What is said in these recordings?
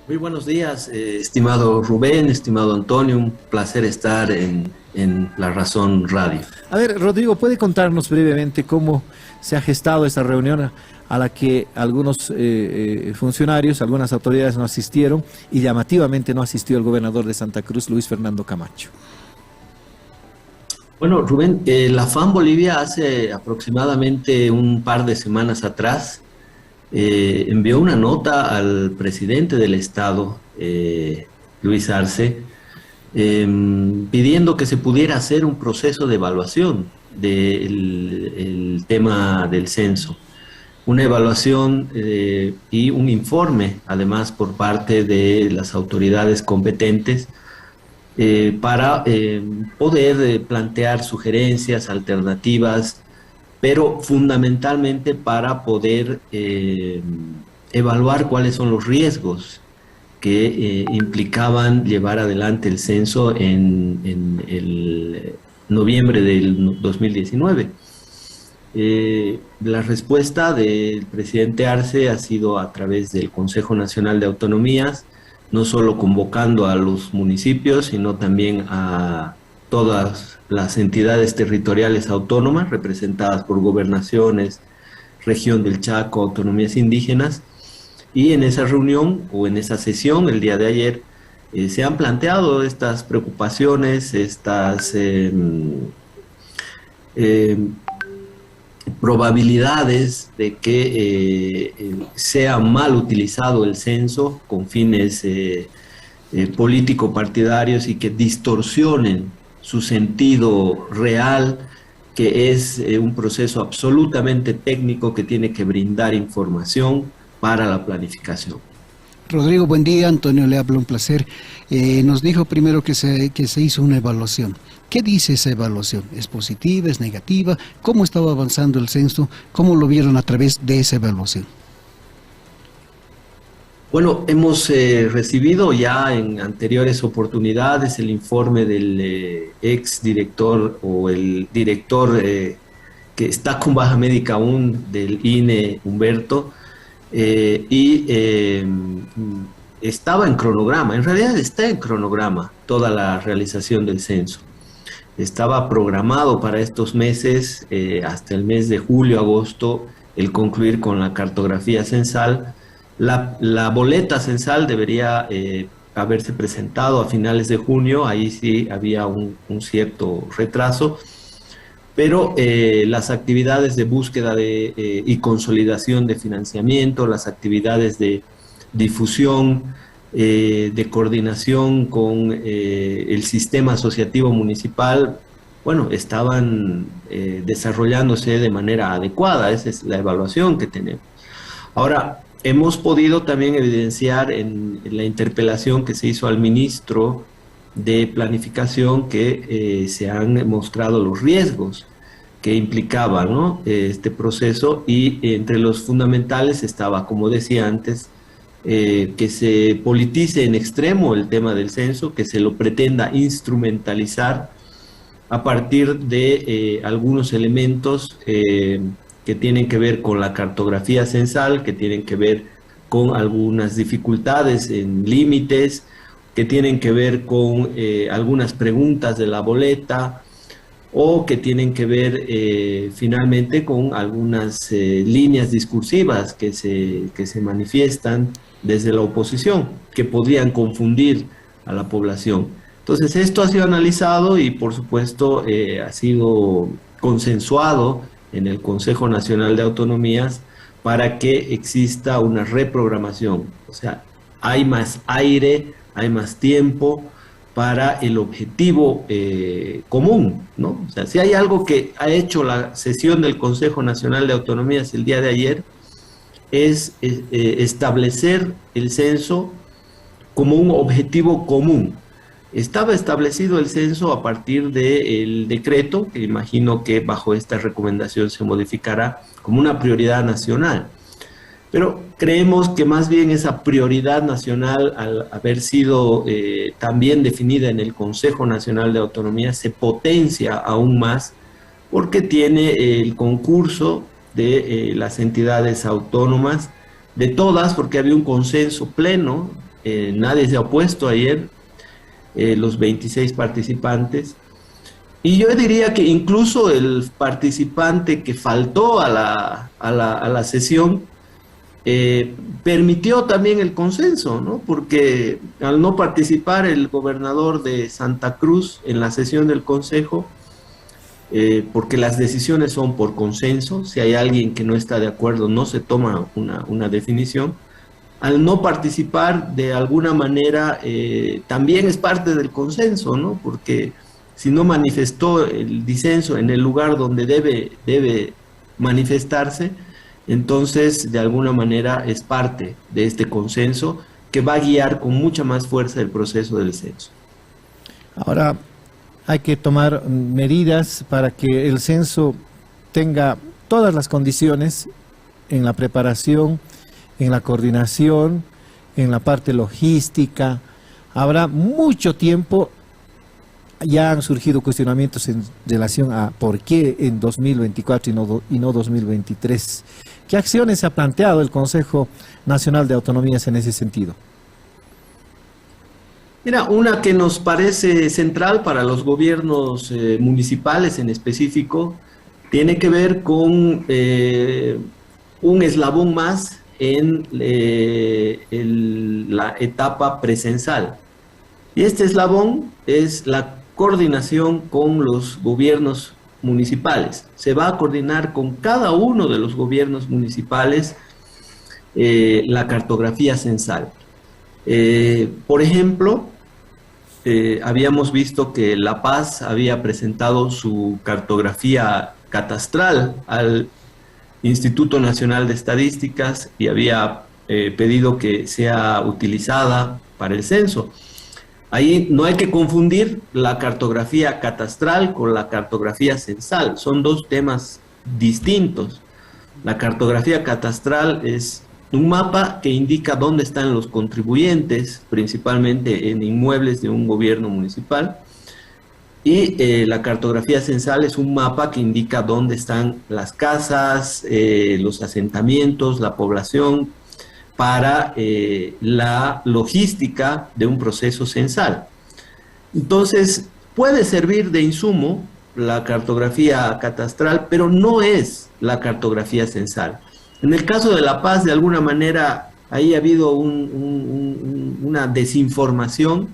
Muy buenos días, estimado Rubén, estimado Antonio, un placer estar en La Razón Radio. A ver, Rodrigo, ¿puede contarnos brevemente cómo se ha gestado esta reunión a la que algunos funcionarios, algunas autoridades no asistieron y llamativamente no asistió el gobernador de Santa Cruz, Luis Fernando Camacho? Bueno, Rubén, la FAM Bolivia hace aproximadamente un par de semanas atrás envió una nota al presidente del Estado, Luis Arce, pidiendo que se pudiera hacer un proceso de evaluación del el tema del censo. Una evaluación y un informe, además, por parte de las autoridades competentes para poder plantear sugerencias, alternativas, pero fundamentalmente para poder evaluar cuáles son los riesgos que implicaban llevar adelante el censo en el noviembre del 2019. La respuesta del presidente Arce ha sido a través del Consejo Nacional de Autonomías, no solo convocando a los municipios, sino también a todas las entidades territoriales autónomas representadas por gobernaciones, región del Chaco, autonomías indígenas, y en esa reunión o en esa sesión el día de ayer se han planteado estas preocupaciones, estas eh, probabilidades de que sea mal utilizado el censo con fines político-partidarios y que distorsionen su sentido real, que es un proceso absolutamente técnico que tiene que brindar información para la planificación. Rodrigo, buen día. Antonio le habla, un placer. Nos dijo primero que se hizo una evaluación. ¿Qué dice esa evaluación? ¿Es positiva? ¿Es negativa? ¿Cómo estaba avanzando el censo? ¿Cómo lo vieron a través de esa evaluación? Bueno, hemos recibido ya en anteriores oportunidades el informe del ex director o el director que está con baja médica aún del INE, Humberto, estaba en cronograma, en realidad está en cronograma toda la realización del censo. Estaba programado para estos meses, hasta el mes de julio, agosto, el concluir con la cartografía censal. La boleta censal debería haberse presentado a finales de junio, ahí sí había un cierto retraso, pero las actividades de búsqueda y consolidación de financiamiento, las actividades de difusión, de coordinación con el sistema asociativo municipal, bueno, estaban desarrollándose de manera adecuada. Esa es la evaluación que tenemos. Ahora, hemos podido también evidenciar en la interpelación que se hizo al ministro de Planificación que se han mostrado los riesgos que implicaba, ¿no?, este proceso, y entre los fundamentales estaba, como decía antes, que se politice en extremo el tema del censo, que se lo pretenda instrumentalizar a partir de algunos elementos que tienen que ver con la cartografía censal, que tienen que ver con algunas dificultades en límites, que tienen que ver con algunas preguntas de la boleta, o que tienen que ver finalmente con algunas líneas discursivas que se manifiestan desde la oposición, que podrían confundir a la población. Entonces, esto ha sido analizado y, por supuesto, ha sido consensuado en el Consejo Nacional de Autonomías para que exista una reprogramación. O sea, hay más aire, hay más tiempo para el objetivo común, ¿no? O sea, si hay algo que ha hecho la sesión del Consejo Nacional de Autonomías el día de ayer, es establecer el censo como un objetivo común. Estaba establecido el censo a partir del decreto, que imagino que bajo esta recomendación se modificará como una prioridad nacional. Pero creemos que más bien esa prioridad nacional, al haber sido también definida en el Consejo Nacional de Autonomía, se potencia aún más porque tiene el concurso de las entidades autónomas, de todas, porque había un consenso pleno nadie se ha opuesto ayer, los 26 participantes. Y yo diría que incluso el participante que faltó a la sesión permitió también el consenso, ¿no? Porque al no participar el gobernador de Santa Cruz en la sesión del Consejo, porque las decisiones son por consenso, si hay alguien que no está de acuerdo no se toma una definición, al no participar de alguna manera también es parte del consenso, ¿no? Porque si no manifestó el disenso en el lugar donde debe manifestarse, entonces de alguna manera es parte de este consenso que va a guiar con mucha más fuerza el proceso del censo. Ahora, hay que tomar medidas para que el censo tenga todas las condiciones en la preparación, en la coordinación, en la parte logística. Habrá mucho tiempo. Ya han surgido cuestionamientos en relación a por qué en 2024 y no 2023. ¿Qué acciones ha planteado el Consejo Nacional de Autonomías en ese sentido? Mira, una que nos parece central para los gobiernos municipales en específico, tiene que ver con un eslabón más en la etapa presensal. Y este eslabón es la coordinación con los gobiernos municipales. Se va a coordinar con cada uno de los gobiernos municipales la cartografía censal. Por ejemplo, habíamos visto que La Paz había presentado su cartografía catastral al Instituto Nacional de Estadísticas y había pedido que sea utilizada para el censo. Ahí no hay que confundir la cartografía catastral con la cartografía censal, son dos temas distintos. La cartografía catastral es un mapa que indica dónde están los contribuyentes, principalmente en inmuebles de un gobierno municipal, y la cartografía censal es un mapa que indica dónde están las casas, los asentamientos, la población, para la logística de un proceso censal. Entonces, puede servir de insumo la cartografía catastral, pero no es la cartografía censal. En el caso de La Paz, de alguna manera, ahí ha habido una desinformación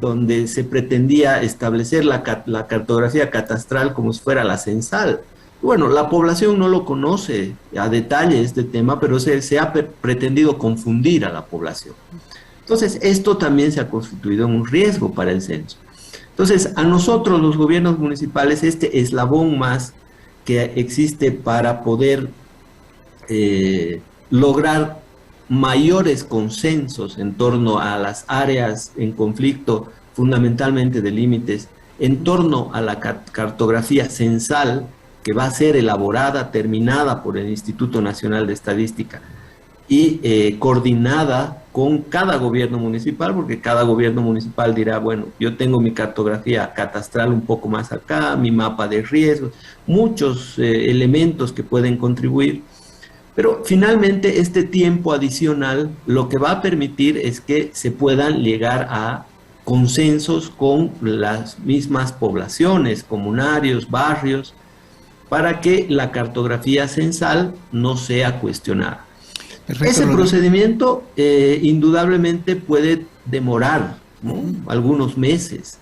donde se pretendía establecer la cartografía catastral como si fuera la censal. Bueno, la población no lo conoce a detalle este tema, pero se ha pretendido confundir a la población. Entonces, esto también se ha constituido en un riesgo para el censo. Entonces, a nosotros, los gobiernos municipales, este eslabón más que existe para poder lograr mayores consensos en torno a las áreas en conflicto, fundamentalmente de límites, en torno a la cartografía censal, que va a ser elaborada, terminada por el Instituto Nacional de Estadística y coordinada con cada gobierno municipal, porque cada gobierno municipal dirá, bueno, yo tengo mi cartografía catastral un poco más acá, mi mapa de riesgos, muchos elementos que pueden contribuir, pero finalmente este tiempo adicional lo que va a permitir es que se puedan llegar a consensos con las mismas poblaciones, comunarios, barrios, para que la cartografía censal no sea cuestionada. Perfecto, ese procedimiento indudablemente puede demorar, ¿no?, algunos meses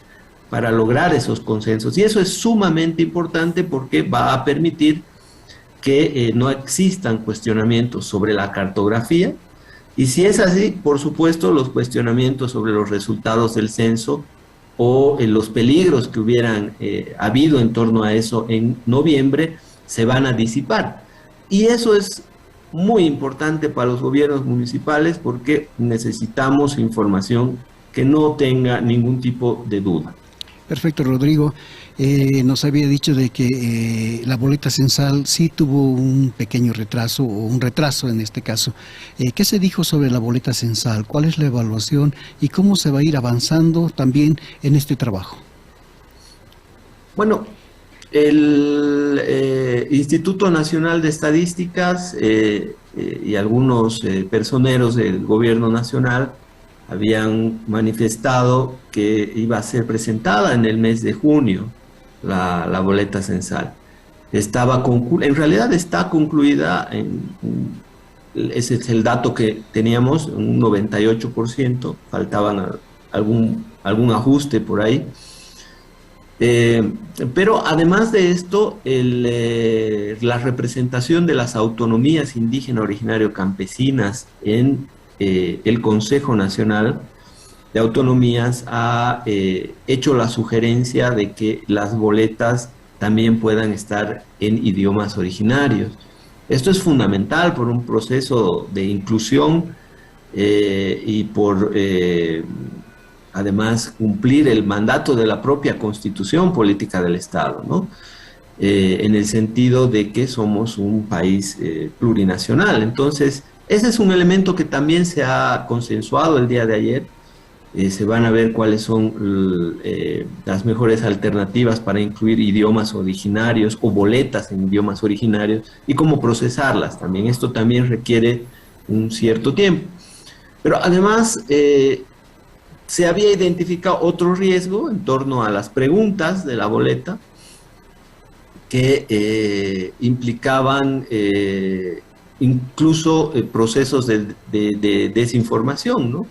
para lograr esos consensos, y eso es sumamente importante porque va a permitir que no existan cuestionamientos sobre la cartografía, y si es así, por supuesto, los cuestionamientos sobre los resultados del censo o los peligros que hubieran habido en torno a eso en noviembre se van a disipar. Y eso es muy importante para los gobiernos municipales porque necesitamos información que no tenga ningún tipo de duda. Perfecto, Rodrigo. Nos había dicho de que la boleta censal sí tuvo un pequeño retraso, o un retraso en este caso. ¿Qué se dijo sobre la boleta censal? ¿Cuál es la evaluación? ¿Y cómo se va a ir avanzando también en este trabajo? Bueno, el Instituto Nacional de Estadísticas y algunos personeros del gobierno nacional habían manifestado que iba a ser presentada en el mes de junio la boleta censal. En realidad está concluida, ese es el dato que teníamos, un 98%, faltaban algún ajuste por ahí. Pero además de esto, la representación de las autonomías indígenas originario campesinas en el Consejo Nacional de Autonomías ha hecho la sugerencia de que las boletas también puedan estar en idiomas originarios. Esto es fundamental por un proceso de inclusión y por además cumplir el mandato de la propia Constitución Política del Estado, ¿no? En el sentido de que somos un país plurinacional. Entonces, ese es un elemento que también se ha consensuado el día de ayer. Se van a ver cuáles son las mejores alternativas para incluir idiomas originarios o boletas en idiomas originarios y cómo procesarlas también. Esto también requiere un cierto tiempo. Pero además se había identificado otro riesgo en torno a las preguntas de la boleta que implicaban incluso procesos de desinformación, ¿no?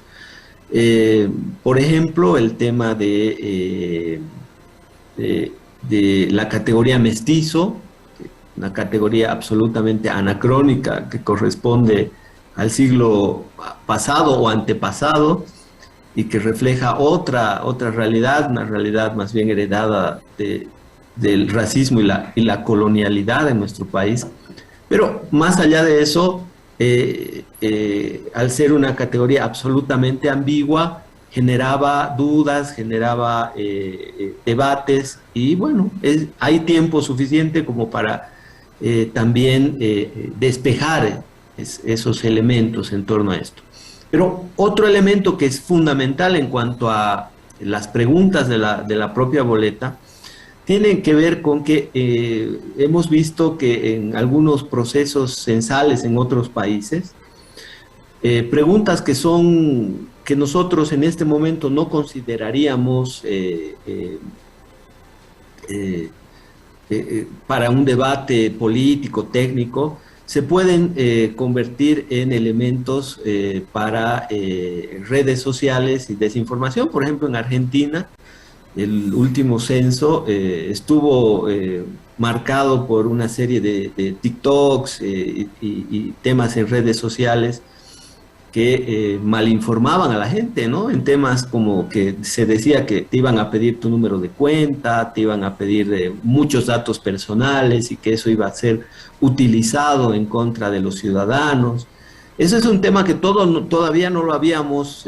Por ejemplo, el tema de la categoría mestizo, una categoría absolutamente anacrónica que corresponde al siglo pasado o antepasado y que refleja otra realidad, una realidad más bien heredada del racismo y la colonialidad en nuestro país. Pero más allá de eso, al ser una categoría absolutamente ambigua, generaba dudas, generaba debates y bueno, hay tiempo suficiente como para también despejar esos elementos en torno a esto. Pero otro elemento que es fundamental en cuanto a las preguntas de la propia boleta tiene que ver con que hemos visto que en algunos procesos censales en otros países, preguntas que nosotros en este momento no consideraríamos para un debate político, técnico, se pueden convertir en elementos para redes sociales y desinformación. Por ejemplo, en Argentina, el último censo estuvo marcado por una serie de TikToks y temas en redes sociales que malinformaban a la gente, ¿no? En temas como que se decía que te iban a pedir tu número de cuenta, te iban a pedir muchos datos personales y que eso iba a ser utilizado en contra de los ciudadanos. Eso es un tema que todavía no lo habíamos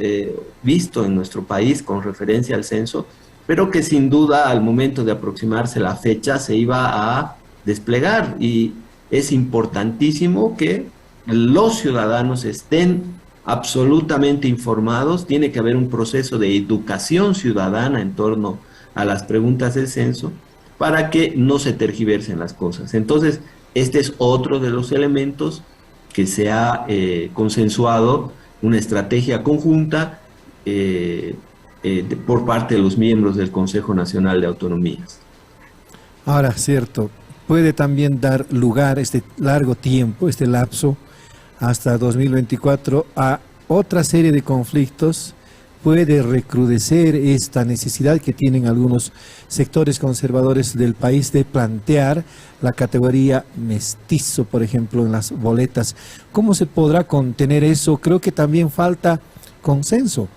visto en nuestro país con referencia al censo, pero que sin duda al momento de aproximarse la fecha se iba a desplegar y es importantísimo que los ciudadanos estén absolutamente informados. Tiene que haber un proceso de educación ciudadana en torno a las preguntas del censo para que no se tergiversen las cosas. Entonces, este es otro de los elementos que se ha consensuado, una estrategia conjunta por parte de los miembros del Consejo Nacional de Autonomías. Ahora, cierto, puede también dar lugar este largo tiempo, este lapso, hasta 2024, a otra serie de conflictos. Puede recrudecer esta necesidad que tienen algunos sectores conservadores del país de plantear la categoría mestizo, por ejemplo, en las boletas. ¿Cómo se podrá contener eso? Creo que también falta consenso,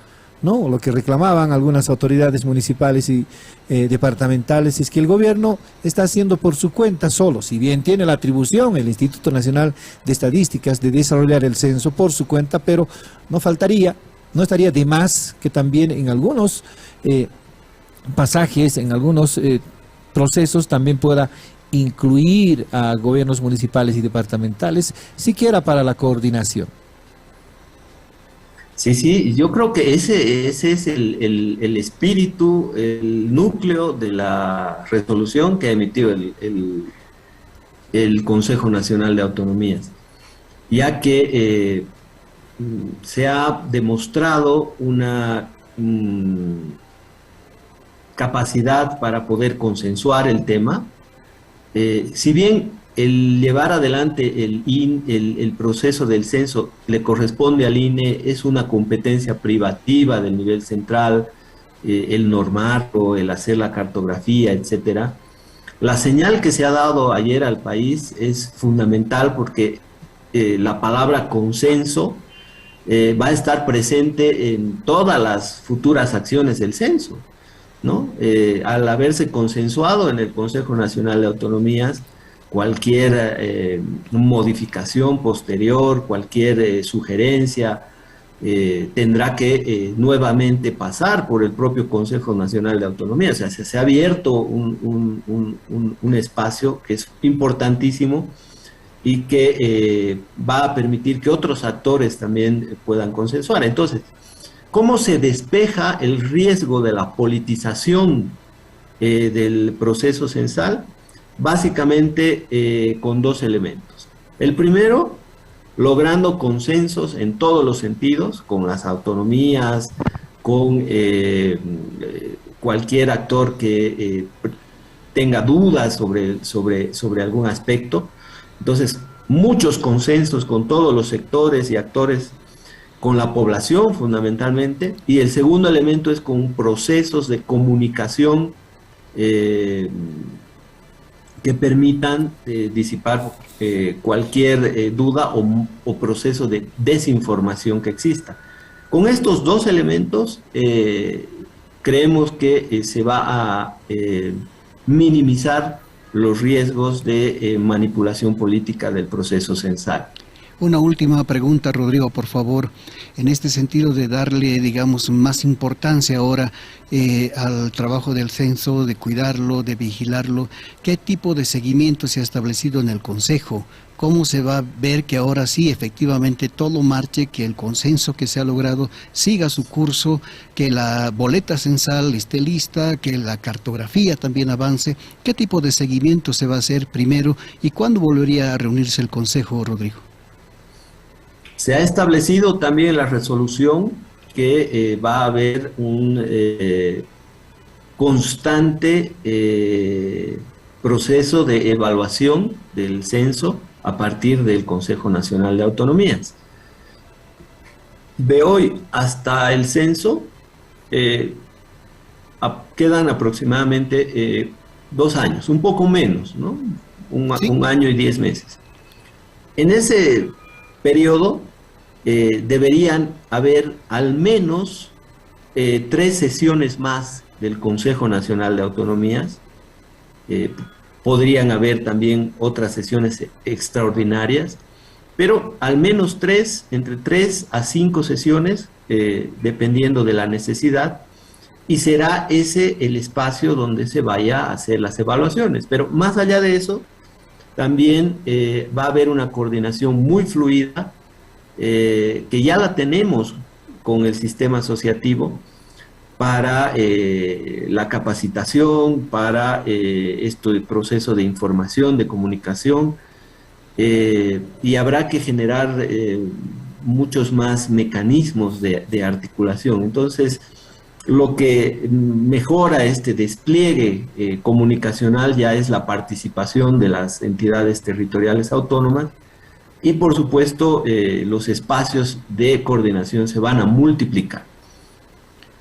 ¿no? Lo que reclamaban algunas autoridades municipales y departamentales es que el gobierno está haciendo por su cuenta solo, si bien tiene la atribución, el Instituto Nacional de Estadísticas, de desarrollar el censo por su cuenta, pero no estaría de más que también en algunos pasajes, en algunos procesos también pueda incluir a gobiernos municipales y departamentales, siquiera para la coordinación. Sí, yo creo que ese es el espíritu, el núcleo de la resolución que ha emitido el Consejo Nacional de Autonomías. ya que se ha demostrado una capacidad para poder consensuar el tema. Si bien el llevar adelante el proceso del censo le corresponde al INE, es una competencia privativa del nivel central, el normarlo, el hacer la cartografía, etcétera. La señal que se ha dado ayer al país es fundamental porque la palabra consenso va a estar presente en todas las futuras acciones del censo, ¿no? Al haberse consensuado en el Consejo Nacional de Autonomías, cualquier modificación posterior, cualquier sugerencia, tendrá que nuevamente pasar por el propio Consejo Nacional de Autonomía. O sea, se ha abierto un espacio que es importantísimo y que va a permitir que otros actores también puedan consensuar. Entonces, ¿cómo se despeja el riesgo de la politización del proceso censal? Básicamente con dos elementos. El primero, logrando consensos en todos los sentidos, con las autonomías, con cualquier actor que tenga dudas sobre algún aspecto. Entonces, muchos consensos con todos los sectores y actores, con la población fundamentalmente. Y el segundo elemento es con procesos de comunicación que permitan disipar cualquier duda o proceso de desinformación que exista. Con estos dos elementos creemos que se va a minimizar los riesgos de manipulación política del proceso censal. Una última pregunta, Rodrigo, por favor, en este sentido de darle, digamos, más importancia ahora al trabajo del censo, de cuidarlo, de vigilarlo. ¿Qué tipo de seguimiento se ha establecido en el Consejo? ¿Cómo se va a ver que ahora sí, efectivamente, todo marche, que el consenso que se ha logrado siga su curso, que la boleta censal esté lista, que la cartografía también avance? ¿Qué tipo de seguimiento se va a hacer primero y cuándo volvería a reunirse el Consejo, Rodrigo? Se ha establecido también en la resolución que va a haber un constante proceso de evaluación del censo a partir del Consejo Nacional de Autonomías. De hoy hasta el censo quedan aproximadamente 2 años, un poco menos, ¿no? Un año y 10 meses. En ese periodo deberían haber al menos 3 sesiones más del Consejo Nacional de Autonomías. Podrían haber también otras sesiones extraordinarias, pero al menos 3, entre 3 a 5 sesiones, dependiendo de la necesidad, y será ese el espacio donde se vaya a hacer las evaluaciones. Pero más allá de eso, también va a haber una coordinación muy fluida, que ya la tenemos con el sistema asociativo, para la capacitación, para el proceso de información, de comunicación, y habrá que generar muchos más mecanismos de articulación. Entonces, lo que mejora este despliegue comunicacional ya es la participación de las entidades territoriales autónomas, y por supuesto los espacios de coordinación se van a multiplicar.